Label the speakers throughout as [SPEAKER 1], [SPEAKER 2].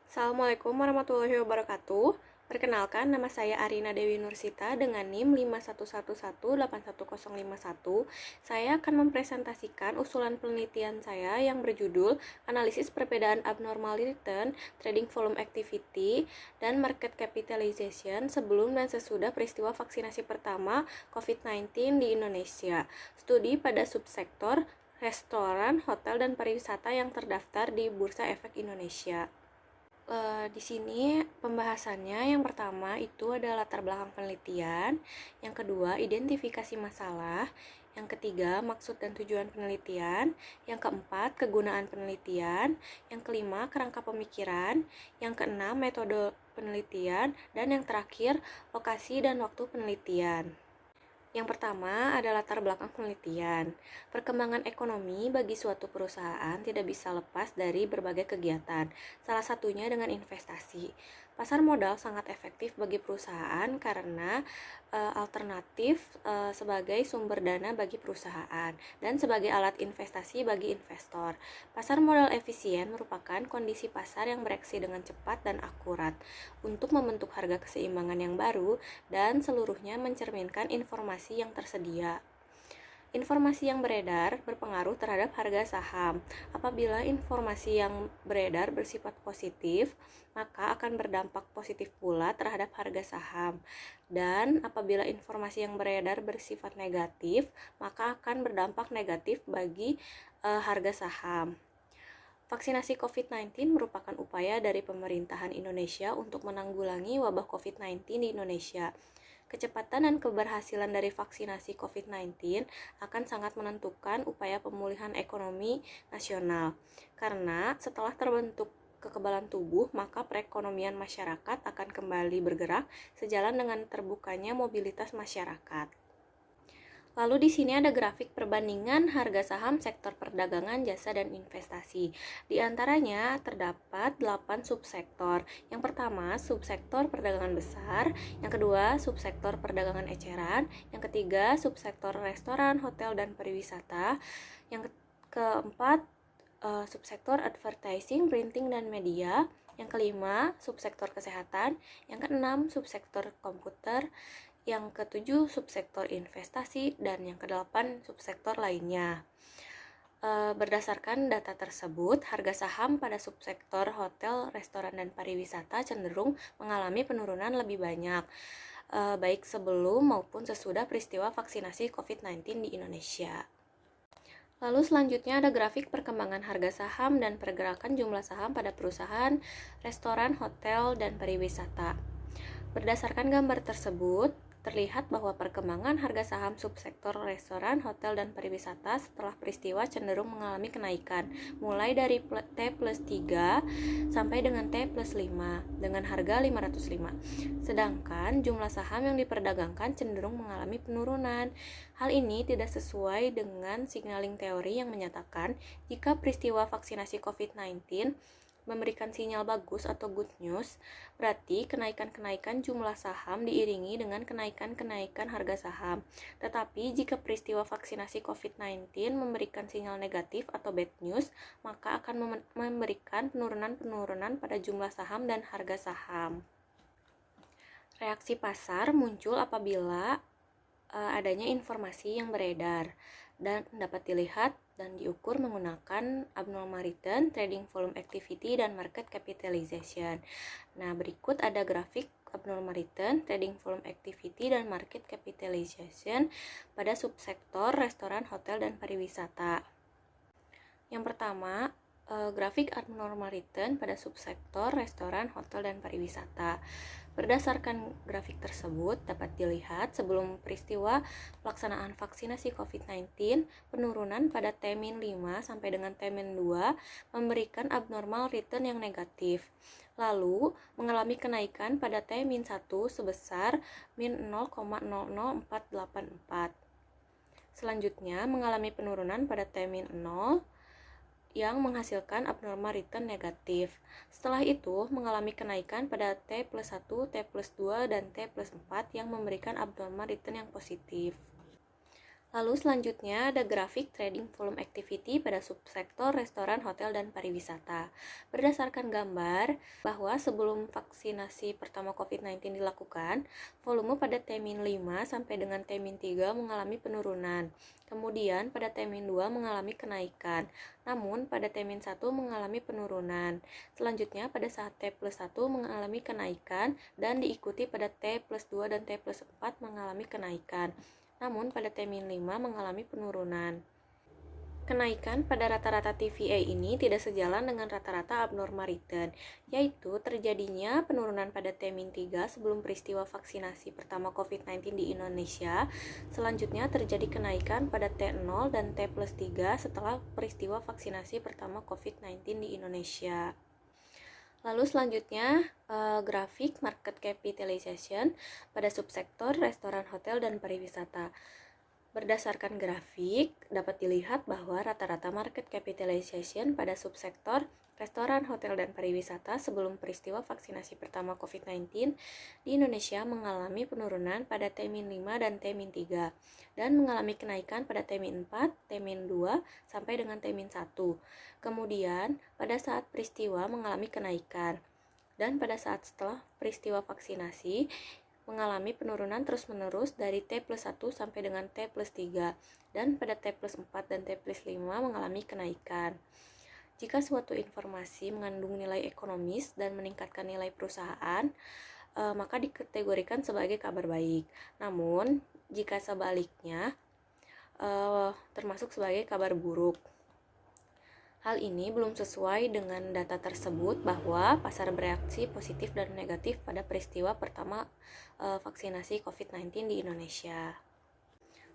[SPEAKER 1] Assalamualaikum warahmatullahi wabarakatuh. Perkenalkan, nama saya Arina Dewi Nursita dengan NIM 511181051. Saya akan mempresentasikan usulan penelitian saya yang berjudul Analisis Perbedaan Abnormal Return, Trading Volume Activity, dan Market Capitalization sebelum dan sesudah peristiwa vaksinasi pertama COVID-19 di Indonesia. Studi pada subsektor restoran, hotel, dan pariwisata yang terdaftar di Bursa Efek Indonesia. Di sini pembahasannya yang pertama itu ada latar belakang penelitian, yang kedua identifikasi masalah, yang ketiga maksud dan tujuan penelitian, yang keempat kegunaan penelitian, yang kelima kerangka pemikiran, yang keenam metode penelitian, dan yang terakhir lokasi dan waktu penelitian. Yang pertama adalah latar belakang penelitian. Perkembangan ekonomi bagi suatu perusahaan tidak bisa lepas dari berbagai kegiatan, salah satunya dengan investasi. Pasar modal sangat efektif bagi perusahaan karena alternatif sebagai sumber dana bagi perusahaan dan sebagai alat investasi bagi investor. Pasar modal efisien merupakan kondisi pasar yang bereaksi dengan cepat dan akurat untuk membentuk harga keseimbangan yang baru dan seluruhnya mencerminkan informasi yang tersedia. Informasi yang beredar berpengaruh terhadap harga saham. Apabila informasi yang beredar bersifat positif, maka akan berdampak positif pula terhadap harga saham. Dan apabila informasi yang beredar bersifat negatif, maka akan berdampak negatif bagi harga saham. Vaksinasi COVID-19 merupakan upaya dari pemerintahan Indonesia untuk menanggulangi wabah COVID-19 di Indonesia. Kecepatan dan keberhasilan dari vaksinasi COVID-19 akan sangat menentukan upaya pemulihan ekonomi nasional. Karena setelah terbentuk kekebalan tubuh, maka perekonomian masyarakat akan kembali bergerak sejalan dengan terbukanya mobilitas masyarakat. Lalu di sini ada grafik perbandingan harga saham sektor perdagangan, jasa, dan investasi. Di antaranya terdapat 8 subsektor. Yang pertama, subsektor perdagangan besar. Yang kedua, subsektor perdagangan eceran. Yang ketiga, subsektor restoran, hotel, dan pariwisata. Yang keempat, subsektor advertising, printing, dan media. Yang kelima, subsektor kesehatan. Yang keenam, subsektor komputer. Yang ketujuh, subsektor investasi, dan yang kedelapan, subsektor lainnya. Berdasarkan data tersebut, harga saham pada subsektor hotel, restoran, dan pariwisata cenderung mengalami penurunan lebih banyak, baik sebelum maupun sesudah peristiwa vaksinasi COVID-19 di Indonesia. Lalu selanjutnya ada grafik perkembangan harga saham dan pergerakan jumlah saham pada perusahaan, restoran, hotel, dan pariwisata. Berdasarkan gambar tersebut, terlihat bahwa perkembangan harga saham subsektor restoran, hotel, dan pariwisata setelah peristiwa cenderung mengalami kenaikan, mulai dari T plus 3 sampai dengan T plus 5 dengan harga 505. Sedangkan jumlah saham yang diperdagangkan cenderung mengalami penurunan. Hal ini tidak sesuai dengan signaling teori yang menyatakan jika peristiwa vaksinasi COVID-19 memberikan sinyal bagus atau good news, berarti kenaikan-kenaikan jumlah saham diiringi dengan kenaikan-kenaikan harga saham. Tetapi jika peristiwa vaksinasi COVID-19 memberikan sinyal negatif atau bad news, maka akan memberikan penurunan-penurunan pada jumlah saham dan harga saham. Reaksi pasar muncul apabila adanya informasi yang beredar dan dapat dilihat dan diukur menggunakan abnormal return, trading volume activity, dan market capitalization. Nah, berikut ada grafik abnormal return, trading volume activity, dan market capitalization pada subsektor restoran, hotel, dan pariwisata. Yang pertama, grafik abnormal return pada subsektor restoran, hotel, dan pariwisata. Berdasarkan grafik tersebut dapat dilihat sebelum peristiwa pelaksanaan vaksinasi COVID-19, penurunan pada T-5 sampai dengan T-2 memberikan abnormal return yang negatif. Lalu mengalami kenaikan pada T-1 sebesar min 0,00484. Selanjutnya mengalami penurunan pada T-0 yang menghasilkan abnormal return negatif. Setelah itu, mengalami kenaikan pada T plus 1, T plus 2, dan T plus 4 yang memberikan abnormal return yang positif. Lalu selanjutnya ada grafik trading volume activity pada subsektor restoran, hotel, dan pariwisata. Berdasarkan gambar bahwa sebelum vaksinasi pertama COVID-19 dilakukan, volume pada T-5 sampai dengan T-3 mengalami penurunan. Kemudian pada T-2 mengalami kenaikan, namun pada T-1 mengalami penurunan. Selanjutnya pada saat T+1 mengalami kenaikan dan diikuti pada T+2 dan T+4 mengalami kenaikan. Namun pada T-5 mengalami penurunan. Kenaikan pada rata-rata TVA ini tidak sejalan dengan rata-rata abnormal return, yaitu terjadinya penurunan pada T-3 sebelum peristiwa vaksinasi pertama COVID-19 di Indonesia. Selanjutnya terjadi kenaikan pada T0 dan T+3 setelah peristiwa vaksinasi pertama COVID-19 di Indonesia. Lalu selanjutnya grafik market capitalization pada subsektor restoran, hotel, dan pariwisata. Berdasarkan grafik, dapat dilihat bahwa rata-rata market capitalization pada subsektor restoran, hotel, dan pariwisata sebelum peristiwa vaksinasi pertama COVID-19 di Indonesia mengalami penurunan pada T-5 dan T-3 dan mengalami kenaikan pada T-4, T-2 sampai dengan T-1. Kemudian, pada saat peristiwa mengalami kenaikan dan pada saat setelah peristiwa vaksinasi mengalami penurunan terus-menerus dari T+1 sampai dengan T+3 dan pada T+4 dan T+5 mengalami kenaikan. Jika suatu informasi mengandung nilai ekonomis dan meningkatkan nilai perusahaan, maka dikategorikan sebagai kabar baik. Namun, jika sebaliknya, termasuk sebagai kabar buruk. Hal ini belum sesuai dengan data tersebut bahwa pasar bereaksi positif dan negatif pada peristiwa pertama vaksinasi COVID-19 di Indonesia.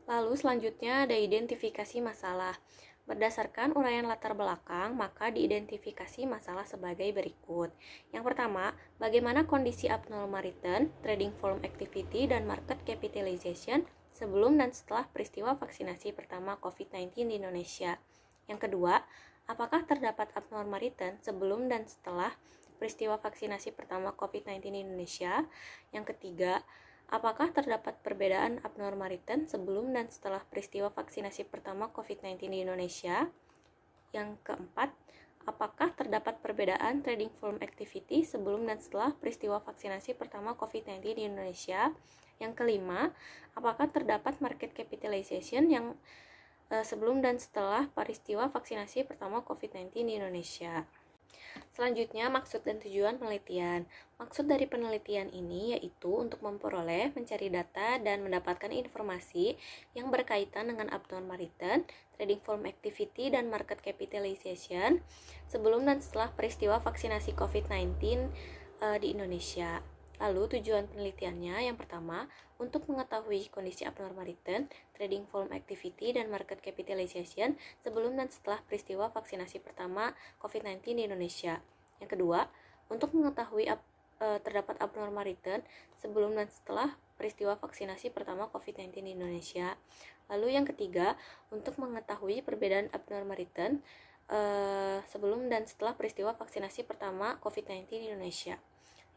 [SPEAKER 1] Lalu selanjutnya ada identifikasi masalah. Berdasarkan uraian latar belakang, maka diidentifikasi masalah sebagai berikut. Yang pertama, bagaimana kondisi abnormal return, trading volume activity, dan market capitalization sebelum dan setelah peristiwa vaksinasi pertama COVID-19 di Indonesia. Yang kedua, apakah terdapat abnormal return sebelum dan setelah peristiwa vaksinasi pertama COVID-19 di Indonesia? Yang ketiga, apakah terdapat perbedaan abnormal return sebelum dan setelah peristiwa vaksinasi pertama COVID-19 di Indonesia? Yang keempat, apakah terdapat perbedaan trading volume activity sebelum dan setelah peristiwa vaksinasi pertama COVID-19 di Indonesia? Yang kelima, apakah terdapat market capitalization yang sebelum dan setelah peristiwa vaksinasi pertama COVID-19 di Indonesia? Selanjutnya, maksud dan tujuan penelitian. Maksud dari penelitian ini yaitu untuk memperoleh, mencari data, dan mendapatkan informasi yang berkaitan dengan abnormal return, trading volume activity, dan market capitalization sebelum dan setelah peristiwa vaksinasi COVID-19 di Indonesia. Lalu tujuan penelitiannya yang pertama, untuk mengetahui kondisi abnormal return, trading volume activity, dan market capitalization sebelum dan setelah peristiwa vaksinasi pertama COVID-19 di Indonesia. Yang kedua, untuk mengetahui terdapat abnormal return sebelum dan setelah peristiwa vaksinasi pertama COVID-19 di Indonesia. Lalu yang ketiga, untuk mengetahui perbedaan abnormal return sebelum dan setelah peristiwa vaksinasi pertama COVID-19 di Indonesia.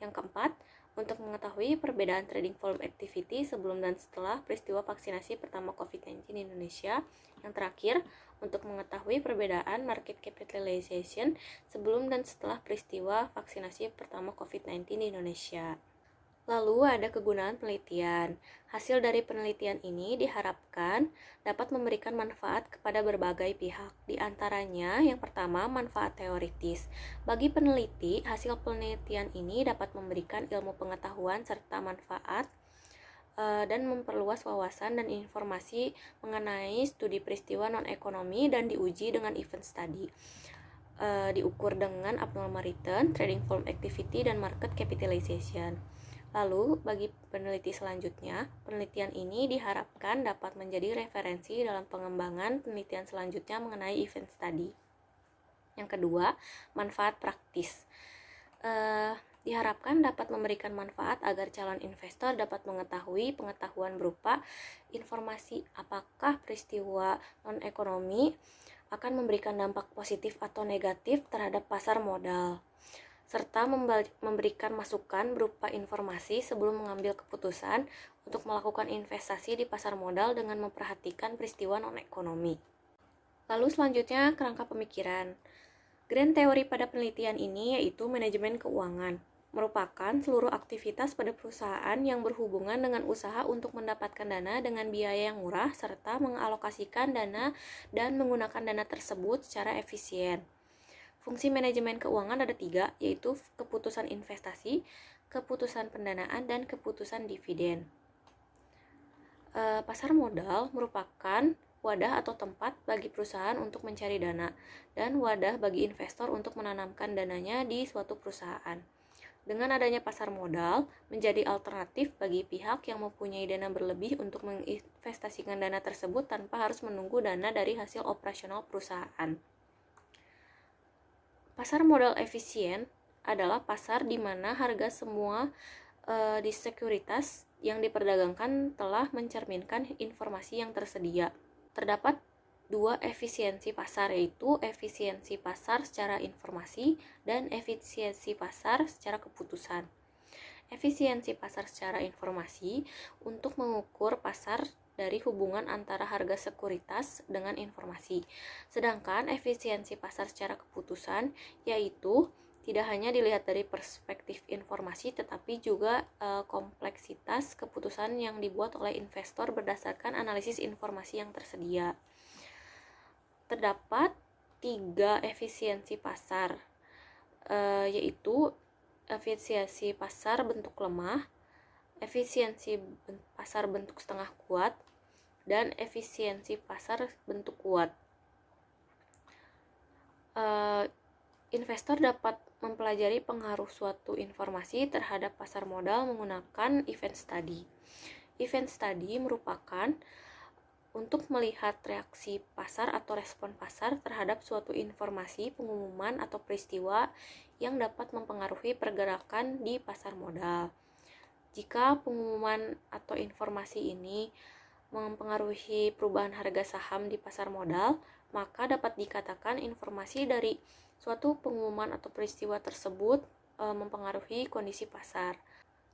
[SPEAKER 1] Yang keempat, untuk mengetahui perbedaan trading volume activity sebelum dan setelah peristiwa vaksinasi pertama COVID-19 di Indonesia. Yang terakhir, untuk mengetahui perbedaan market capitalization sebelum dan setelah peristiwa vaksinasi pertama COVID-19 di Indonesia. Lalu ada kegunaan penelitian. Hasil dari penelitian ini diharapkan dapat memberikan manfaat kepada berbagai pihak. Di antaranya, yang pertama, manfaat teoritis. Bagi peneliti, hasil penelitian ini dapat memberikan ilmu pengetahuan serta manfaat dan memperluas wawasan dan informasi mengenai studi peristiwa non-ekonomi dan diuji dengan event study. Diukur dengan abnormal return, trading volume activity, dan market capitalization. Lalu, bagi peneliti selanjutnya, penelitian ini diharapkan dapat menjadi referensi dalam pengembangan penelitian selanjutnya mengenai event study. Yang kedua, manfaat praktis. Diharapkan dapat memberikan manfaat agar calon investor dapat mengetahui pengetahuan berupa informasi apakah peristiwa non-ekonomi akan memberikan dampak positif atau negatif terhadap pasar modal. serta memberikan masukan berupa informasi sebelum mengambil keputusan untuk melakukan investasi di pasar modal dengan memperhatikan peristiwa non-ekonomi. Lalu selanjutnya, kerangka pemikiran. Grand teori pada penelitian ini yaitu manajemen keuangan, merupakan seluruh aktivitas pada perusahaan yang berhubungan dengan usaha untuk mendapatkan dana dengan biaya yang murah serta mengalokasikan dana dan menggunakan dana tersebut secara efisien. Fungsi manajemen keuangan ada 3, yaitu keputusan investasi, keputusan pendanaan, dan keputusan dividen. Pasar modal merupakan wadah atau tempat bagi perusahaan untuk mencari dana, dan wadah bagi investor untuk menanamkan dananya di suatu perusahaan. Dengan adanya pasar modal, menjadi alternatif bagi pihak yang mempunyai dana berlebih untuk menginvestasikan dana tersebut tanpa harus menunggu dana dari hasil operasional perusahaan. Pasar modal efisien adalah pasar di mana harga semua di sekuritas yang diperdagangkan telah mencerminkan informasi yang tersedia. Terdapat 2 efisiensi pasar, yaitu efisiensi pasar secara informasi dan efisiensi pasar secara keputusan. Efisiensi pasar secara informasi untuk mengukur pasar dari hubungan antara harga sekuritas dengan informasi. Sedangkan efisiensi pasar secara keputusan yaitu tidak hanya dilihat dari perspektif informasi tetapi juga kompleksitas keputusan yang dibuat oleh investor berdasarkan analisis informasi yang tersedia. Terdapat 3 efisiensi pasar, yaitu efisiensi pasar bentuk lemah, efisiensi pasar bentuk setengah kuat, dan efisiensi pasar bentuk kuat. Investor dapat mempelajari pengaruh suatu informasi terhadap pasar modal menggunakan event study. Event study merupakan untuk melihat reaksi pasar atau respon pasar terhadap suatu informasi, pengumuman, atau peristiwa yang dapat mempengaruhi pergerakan di pasar modal. Jika pengumuman atau informasi ini mempengaruhi perubahan harga saham di pasar modal, maka dapat dikatakan informasi dari suatu pengumuman atau peristiwa tersebut mempengaruhi kondisi pasar.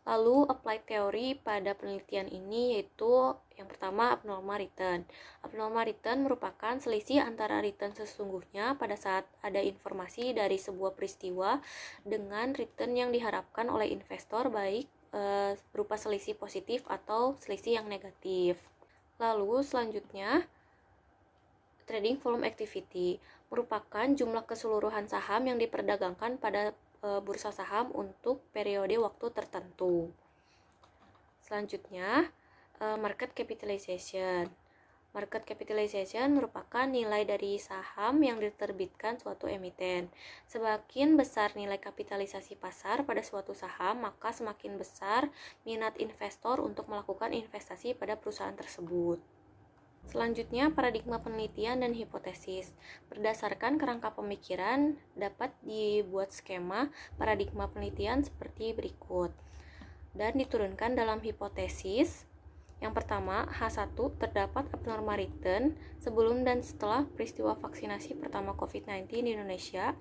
[SPEAKER 1] Lalu applied teori pada penelitian ini yaitu yang pertama abnormal return. Abnormal return merupakan selisih antara return sesungguhnya pada saat ada informasi dari sebuah peristiwa dengan return yang diharapkan oleh investor, baik berupa selisih positif atau selisih yang negatif. Lalu selanjutnya trading volume activity merupakan jumlah keseluruhan saham yang diperdagangkan pada bursa saham untuk periode waktu tertentu. Selanjutnya, market capitalization. Market capitalization merupakan nilai dari saham yang diterbitkan suatu emiten. Semakin besar nilai kapitalisasi pasar pada suatu saham, maka semakin besar minat investor untuk melakukan investasi pada perusahaan tersebut. Selanjutnya, paradigma penelitian dan hipotesis. Berdasarkan kerangka pemikiran, dapat dibuat skema paradigma penelitian seperti berikut dan diturunkan dalam hipotesis. Yang pertama, H1, terdapat abnormal return sebelum dan setelah peristiwa vaksinasi pertama COVID-19 di Indonesia.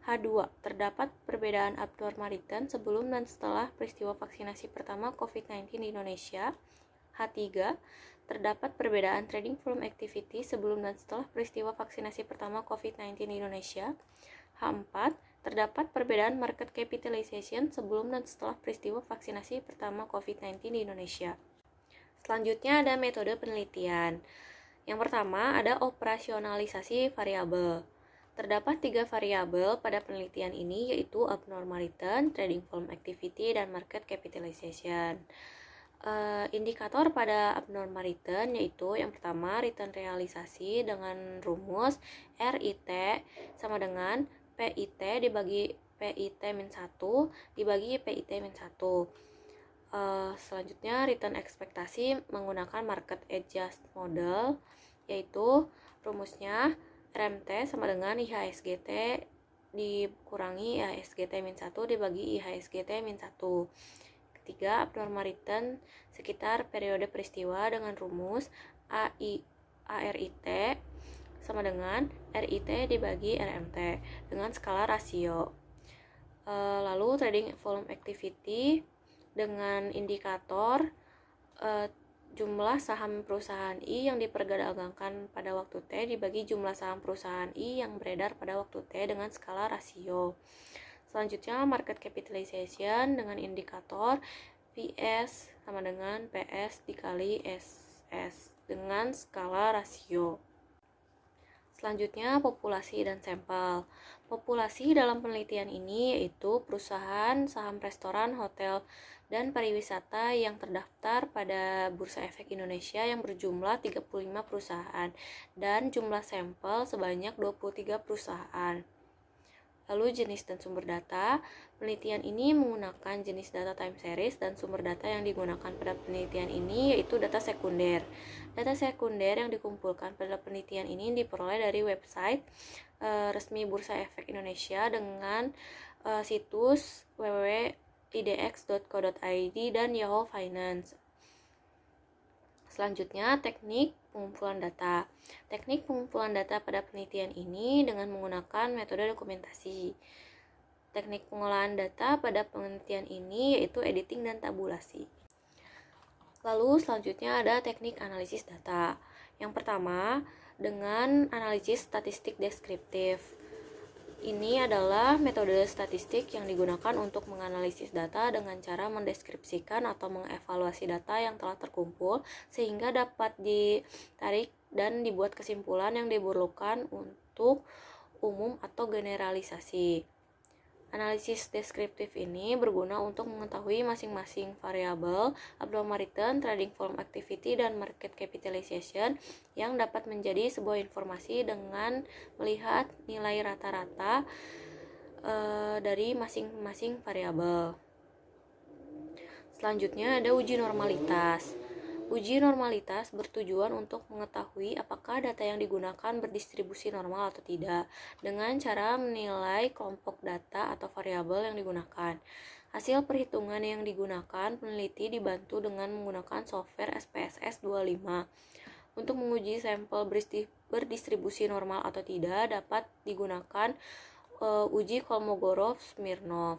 [SPEAKER 1] H2, terdapat perbedaan abnormal return sebelum dan setelah peristiwa vaksinasi pertama COVID-19 di Indonesia. H3, terdapat perbedaan trading volume activity sebelum dan setelah peristiwa vaksinasi pertama COVID-19 di Indonesia. H4, terdapat perbedaan market capitalization sebelum dan setelah peristiwa vaksinasi pertama COVID-19 di Indonesia. Selanjutnya ada metode penelitian. Yang pertama ada operasionalisasi variabel. Terdapat 3 variabel pada penelitian ini yaitu abnormal return, trading volume activity, dan market capitalization. Indikator pada abnormal return yaitu yang pertama return realisasi dengan rumus RIT sama dengan PIT dibagi PIT-1 dibagi PIT-1. Selanjutnya return ekspektasi menggunakan market adjust model yaitu rumusnya RMT sama dengan IHSGT dikurangi IHSGT-1 dibagi IHSGT-1. Ketiga, abnormal return sekitar periode peristiwa dengan rumus ARIT sama dengan RIT dibagi RMT dengan skala rasio. Lalu trading volume activity dengan indikator jumlah saham perusahaan I yang diperdagangkan pada waktu T dibagi jumlah saham perusahaan I yang beredar pada waktu T dengan skala rasio. Selanjutnya market capitalization dengan indikator PS sama dengan PS dikali SS dengan skala rasio. Selanjutnya populasi dan sampel. Populasi dalam penelitian ini yaitu perusahaan, saham restoran, hotel, dan pariwisata yang terdaftar pada Bursa Efek Indonesia yang berjumlah 35 perusahaan dan jumlah sampel sebanyak 23 perusahaan. Lalu jenis dan sumber data. Penelitian ini menggunakan jenis data time series dan sumber data yang digunakan pada penelitian ini yaitu data sekunder. Data sekunder yang dikumpulkan pada penelitian ini diperoleh dari website resmi Bursa Efek Indonesia dengan situs www.idx.co.id dan Yahoo Finance. Selanjutnya, teknik pengumpulan data. Teknik pengumpulan data pada penelitian ini dengan menggunakan metode dokumentasi. Teknik pengolahan data pada penelitian ini yaitu editing dan tabulasi. Lalu selanjutnya ada teknik analisis data. Yang pertama, dengan analisis statistik deskriptif. Ini adalah metode statistik yang digunakan untuk menganalisis data dengan cara mendeskripsikan atau mengevaluasi data yang telah terkumpul sehingga dapat ditarik dan dibuat kesimpulan yang diperlukan untuk umum atau generalisasi. Analisis deskriptif ini berguna untuk mengetahui masing-masing variabel abnormal return, trading volume activity, dan market capitalization yang dapat menjadi sebuah informasi dengan melihat nilai rata-rata dari masing-masing variabel. Selanjutnya ada uji normalitas. Uji normalitas bertujuan untuk mengetahui apakah data yang digunakan berdistribusi normal atau tidak dengan cara menilai kelompok data atau variabel yang digunakan. Hasil perhitungan yang digunakan peneliti dibantu dengan menggunakan software SPSS 25. Untuk menguji sampel berdistribusi normal atau tidak dapat digunakan uji Kolmogorov-Smirnov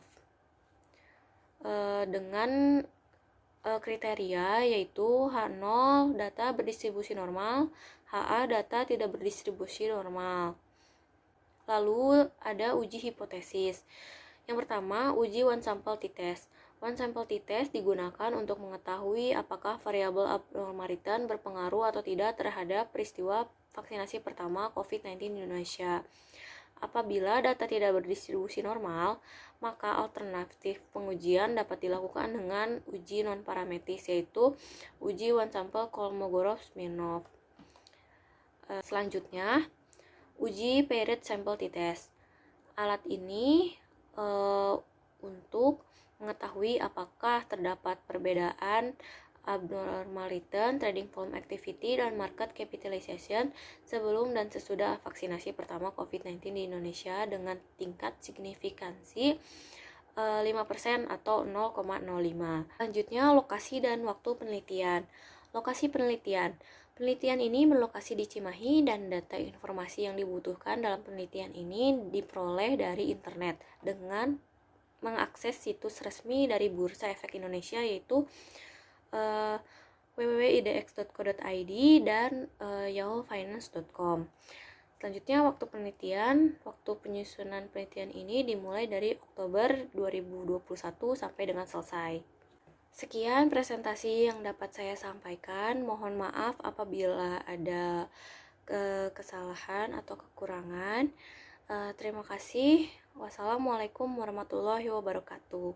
[SPEAKER 1] dengan kriteria yaitu H0 data berdistribusi normal, HA data tidak berdistribusi normal. Lalu ada uji hipotesis. Yang pertama, uji one sample t-test. One sample t-test digunakan untuk mengetahui apakah variabel abnormal return berpengaruh atau tidak terhadap peristiwa vaksinasi pertama COVID-19 di Indonesia. Apabila data tidak berdistribusi normal, maka alternatif pengujian dapat dilakukan dengan uji non-parametris yaitu uji one sample Kolmogorov-Smirnov. Selanjutnya, uji paired sample t-test. Alat ini untuk mengetahui apakah terdapat perbedaan abnormal return, trading volume activity, dan market capitalization sebelum dan sesudah vaksinasi pertama COVID-19 di Indonesia dengan tingkat signifikansi 5% atau 0,05. Selanjutnya, lokasi dan waktu penelitian. Lokasi penelitian. Penelitian ini berlokasi di Cimahi dan data informasi yang dibutuhkan dalam penelitian ini diperoleh dari internet dengan mengakses situs resmi dari Bursa Efek Indonesia yaitu www.idx.co.id dan yahoofinance.com. Selanjutnya waktu penyusunan penelitian ini dimulai dari Oktober 2021 sampai dengan selesai. Sekian presentasi yang dapat saya sampaikan. Mohon maaf apabila ada kesalahan atau kekurangan. Terima kasih. Wassalamualaikum warahmatullahi wabarakatuh.